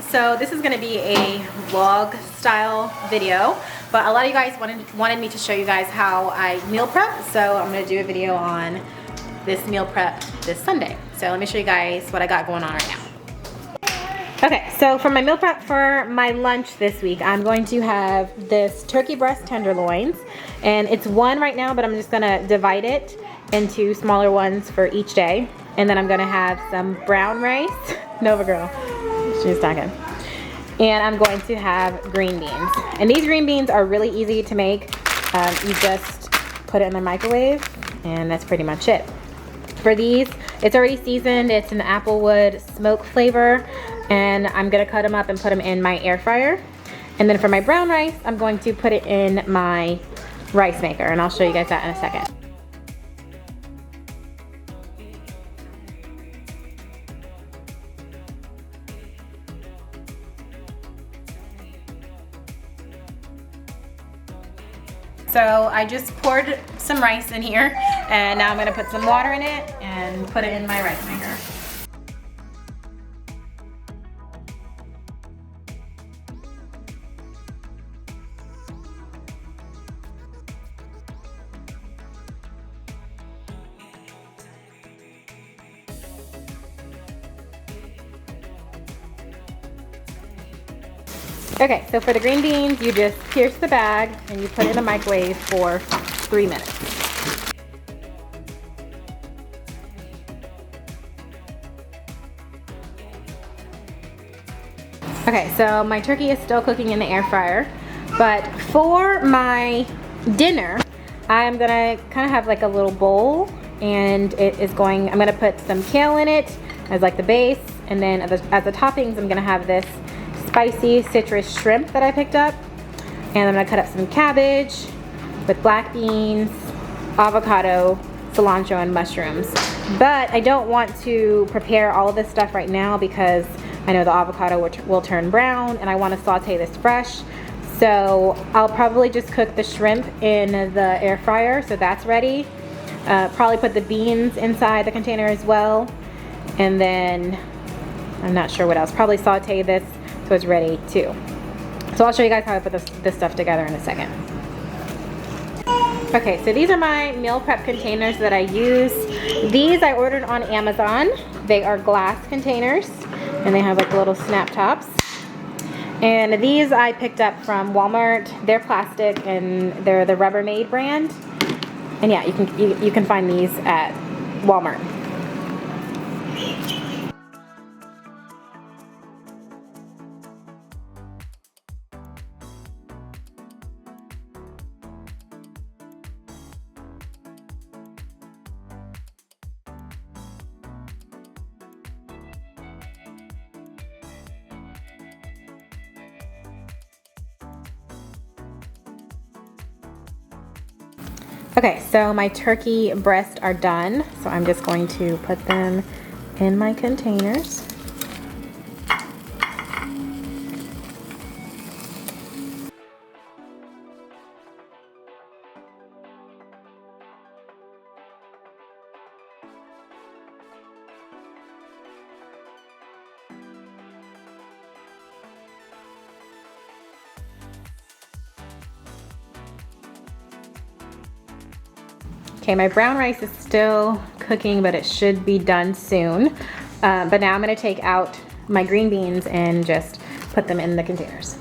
So this is going to be a vlog style video, but a lot of you guys wanted me to show you guys how I meal prep, so I'm going to do a video on this meal prep this Sunday. So let me show you guys what I got going on right now. Okay, so for my meal prep for my lunch this week, I'm going to have this turkey breast tenderloins, and it's one right now, but I'm just going to divide it into smaller ones for each day. And then I'm going to have some brown rice. Nova girl. She's talking. And I'm going to have green beans. And these green beans are really easy to make. You just put it in the microwave and that's pretty much it. For these, it's already seasoned. It's an applewood smoke flavor. And I'm gonna cut them up and put them in my air fryer. And then for my brown rice, I'm going to put it in my rice maker. And I'll show you guys that in a second. So I just poured some rice in here, and now I'm gonna put some water in it and put it in my rice maker. Okay, so for the green beans, you just pierce the bag and you put it in the microwave for 3 minutes. Okay, so my turkey is still cooking in the air fryer, but for my dinner, I'm gonna kind of have like a little bowl, and I'm gonna put some kale in it as like the base, and then as the toppings, I'm gonna have this spicy citrus shrimp that I picked up, and I'm gonna cut up some cabbage with black beans, avocado, cilantro, and mushrooms. But I don't want to prepare all of this stuff right now because I know the avocado will turn brown and I want to saute this fresh. So I'll probably just cook the shrimp in the air fryer, so that's ready. Probably put the beans inside the container as well, and then I'm not sure what else. Probably saute this so it's ready too. So I'll show you guys how I put this stuff together in a second. Okay, so these are my meal prep containers that I use. These I ordered on Amazon. They are glass containers and they have like little snap tops. And these I picked up from Walmart. They're plastic and they're the Rubbermaid brand. And yeah, you can find these at Walmart. Okay, so my turkey breasts are done, so I'm just going to put them in my containers. Okay, my brown rice is still cooking, but it should be done soon. But now I'm gonna take out my green beans and just put them in the containers.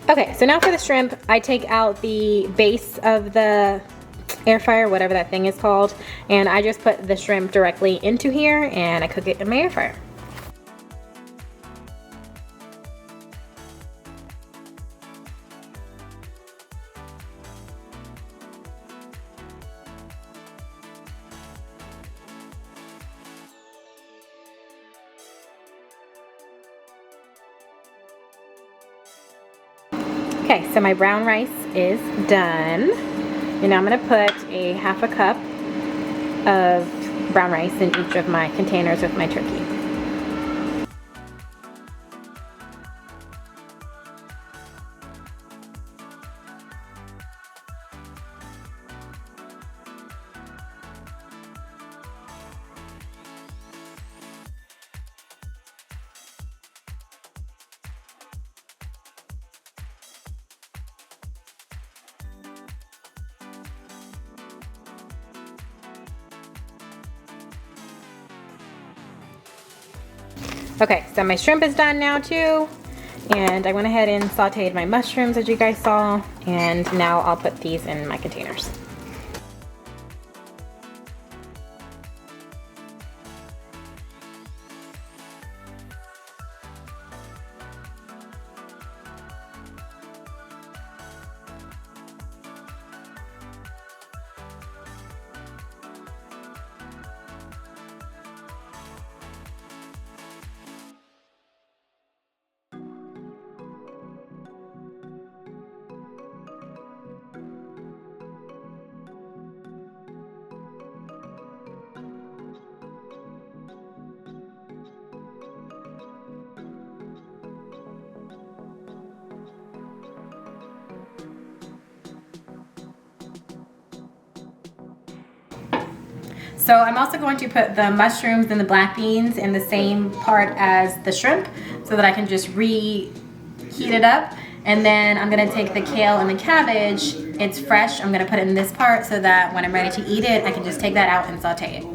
Okay, so now for the shrimp, I take out the base of the air fryer, whatever that thing is called, and I just put the shrimp directly into here and I cook it in my air fryer. Okay, so my brown rice is done. And now I'm gonna put a half a cup of brown rice in each of my containers with my turkey. Okay, so my shrimp is done now too. And I went ahead and sauteed my mushrooms as you guys saw. And now I'll put these in my containers. So I'm also going to put the mushrooms and the black beans in the same part as the shrimp so that I can just reheat it up. And then I'm gonna take the kale and the cabbage, it's fresh, I'm gonna put it in this part so that when I'm ready to eat it, I can just take that out and saute it.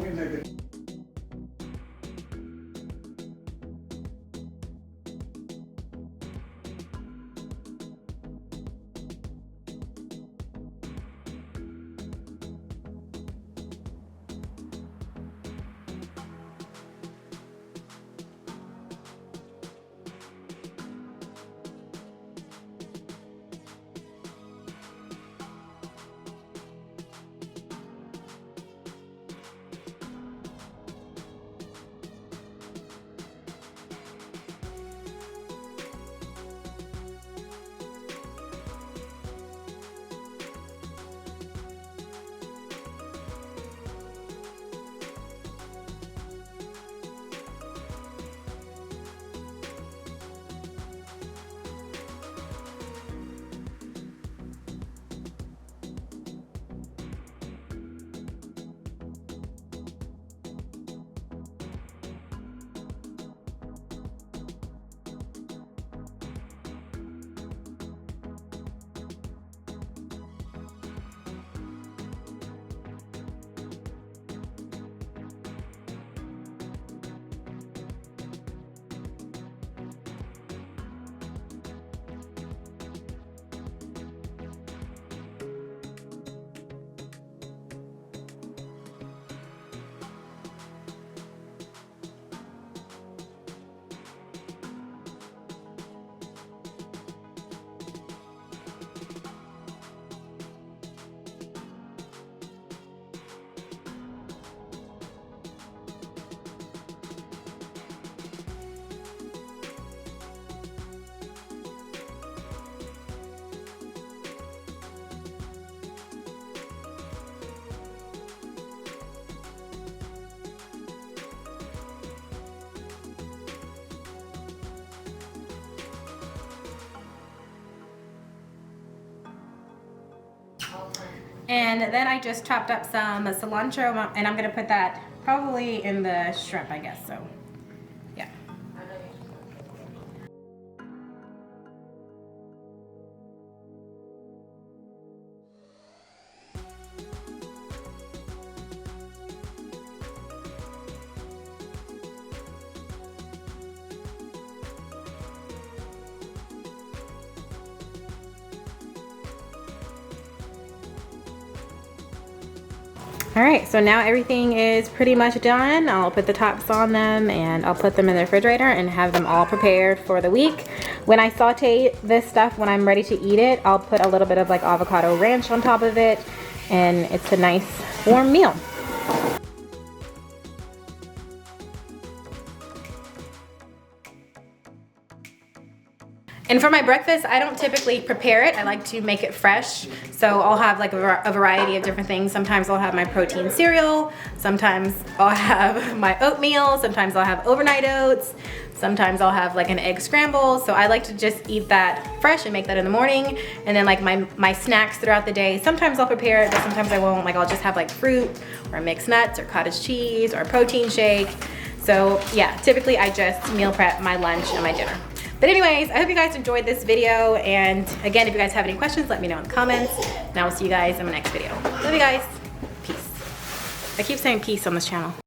And then I just chopped up some cilantro, and I'm gonna put that probably in the shrimp, I guess, so yeah. All right, so now everything is pretty much done. I'll put the tops on them and I'll put them in the refrigerator and have them all prepared for the week. When I saute this stuff, when I'm ready to eat it, I'll put a little bit of like avocado ranch on top of it, and it's a nice warm meal. And for my breakfast, I don't typically prepare it. I like to make it fresh. So I'll have like a variety of different things. Sometimes I'll have my protein cereal. Sometimes I'll have my oatmeal. Sometimes I'll have overnight oats. Sometimes I'll have like an egg scramble. So I like to just eat that fresh and make that in the morning. And then like my snacks throughout the day, sometimes I'll prepare it, but sometimes I won't. Like I'll just have like fruit or mixed nuts or cottage cheese or a protein shake. So yeah, typically I just meal prep my lunch and my dinner. But anyways, I hope you guys enjoyed this video. And again, if you guys have any questions, let me know in the comments. And I will see you guys in my next video. Love you guys. Peace. I keep saying peace on this channel.